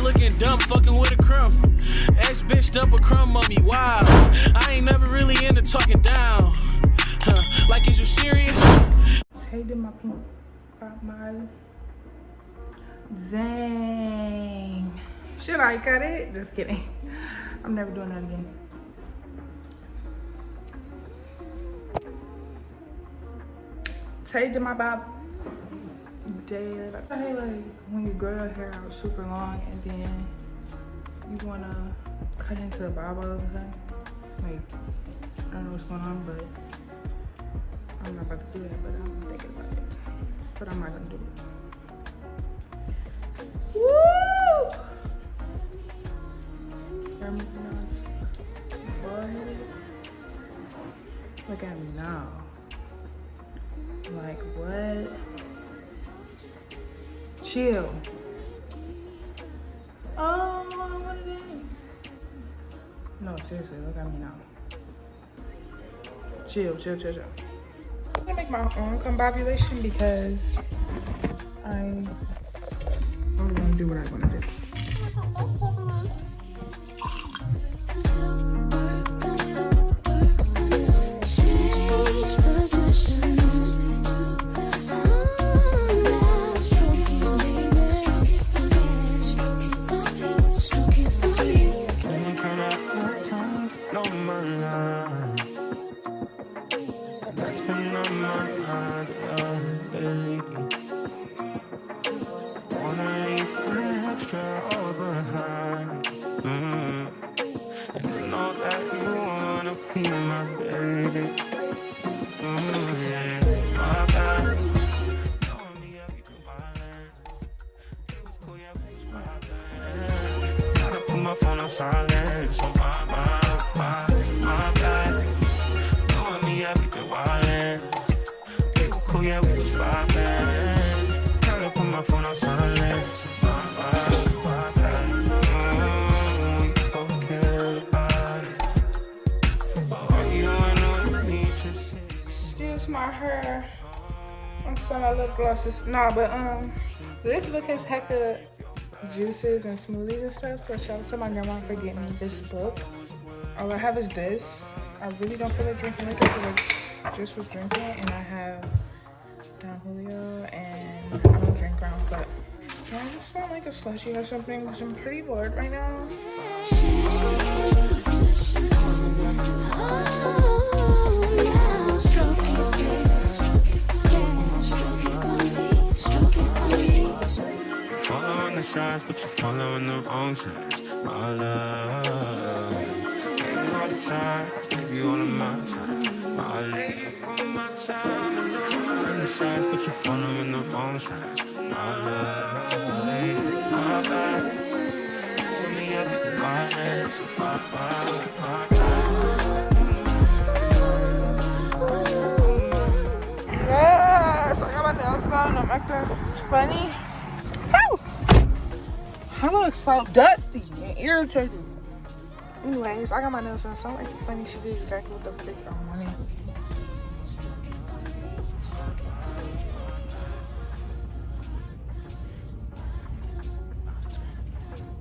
looking dumb, fucking with a crumb. Ex bitched up a crumb on me, wow. I ain't never really into talking down. Like, is you serious? Hey, did my pink pop my dang. Should I cut it? Just kidding. I'm never doing that again. Tay did my bob. Dead. I hate like when you grow your hair out super long and then you wanna cut into a bob all of a sudden. Like, I don't know what's going on, but I'm not about to do that, but I'm thinking about it. But I'm not gonna do it. Woo! Look at me now. Like, what? Chill. Oh, what is it? No, seriously, look at me now. Chill, chill, chill, chill. I'm gonna make my own combobulation because I'm gonna do what I wanna do. My hair. I'm still my lip glosses. Nah, but this book has hecka juices and smoothies and stuff. So shout out to my grandma for getting me this book. All I have is this. I really don't feel like drinking liquor because I just was drinking, and I have Don Julio, and I don't drink brown, but yeah, I just want like a slushie or something because I'm pretty bored right now. Following the signs, but you're following the wrong signs. My love, give you all the time, give you all of my time. My love, all my time. Following the signs, but you're following the wrong signs. My love, say my bad. Tell me everything my hands, my Yes, I got my nails done and I'm acting funny. I look so dusty and irritated. Anyways, I got my nails done, so I'm acting funny. She did exactly what the frick I wanted.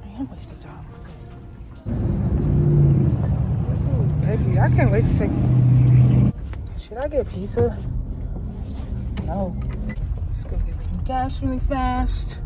I am wasting time. Ooh, baby, I can't wait to take. Should I get pizza? No. Let's go get some gas really fast.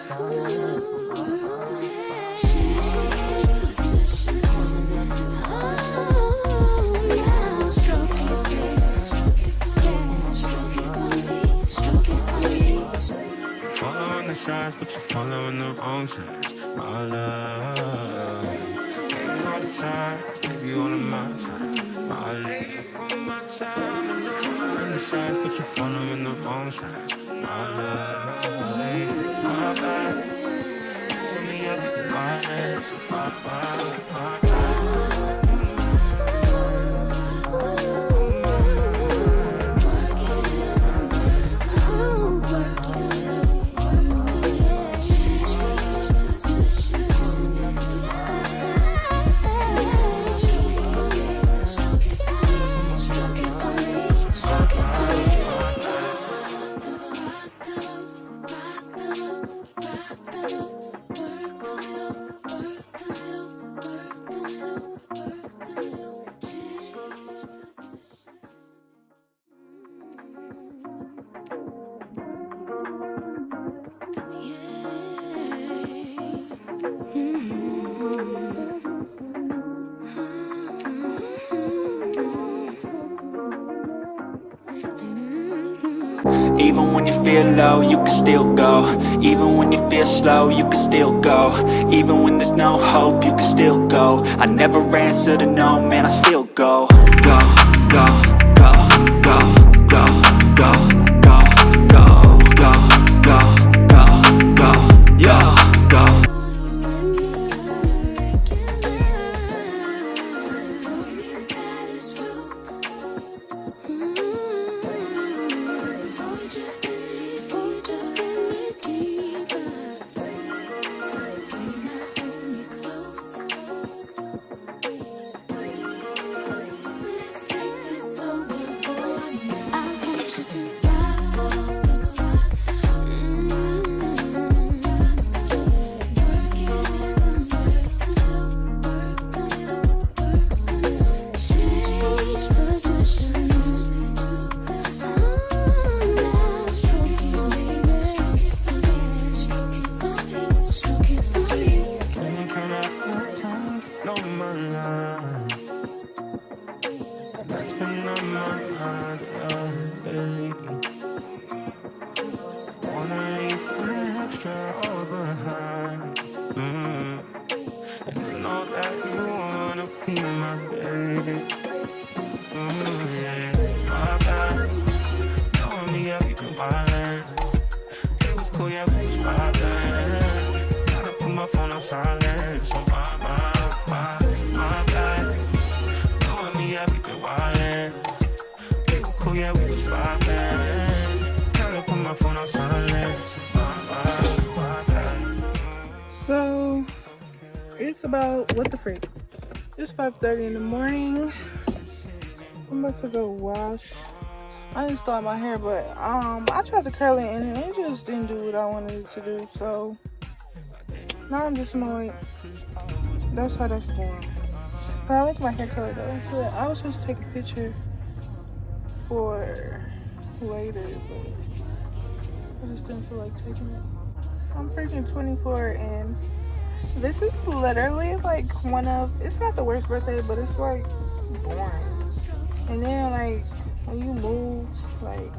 Following the signs, but you're following the wrong signs, my love. Ain't all the time, give you all of my time, my love. All my time, and following the signs, but you're following the wrong signs, my love. Say, my bad. Tell me everything, my hands, my bad. Even when you feel low, you can still go. Even when you feel slow, you can still go. Even when there's no hope, you can still go. I never answer to no, man, I still go. Go, go, go, go, go, go, go, go, go, go, go, go, yo, go. So it's about, what the freak? It's 5:30 in the morning. I'm about to go wash. I didn't style my hair, but I tried to curl it and it just didn't do what I wanted it to do. So now I'm just annoyed. That's how that's going. But I like my hair color though. But I was supposed to take a picture for later, but I just didn't feel like taking it. I'm freaking 24 and this is literally like one of, it's not the worst birthday, but it's like boring. And then like when you move, like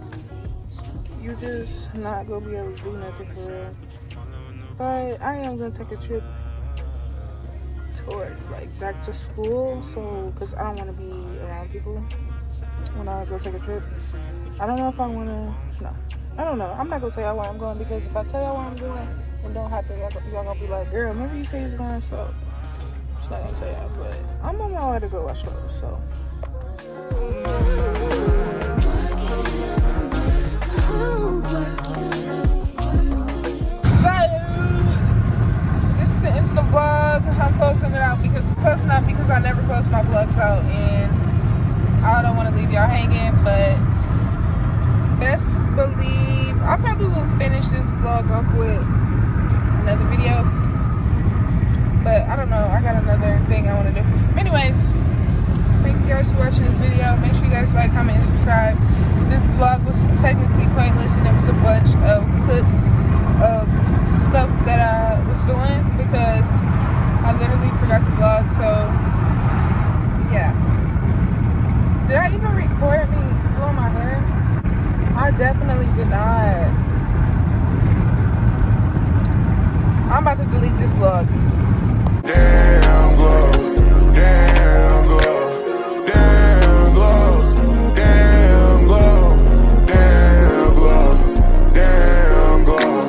you just not gonna be able to do nothing for real. But I am gonna take a trip toward like back to school, so because I don't want to be around people when I go take a trip. I don't know if I want to, no, I don't know. I'm not gonna tell y'all where I'm going, because if I tell y'all where I'm going, it don't happen. Y'all gonna be like, girl, remember you said you was going, so I'm just not gonna tell y'all. But I'm on my way to go watch shows, so. This is the end of the vlog. I'm closing it out because I never close my vlogs out, and I don't want to leave y'all hanging, but best believe I probably will finish this vlog off with another video, but I don't know, I got another thing I want to do. Anyways, thank you guys for watching this video. Make sure you guys like, comment, and subscribe. This vlog was technically pointless and it was a bunch of clips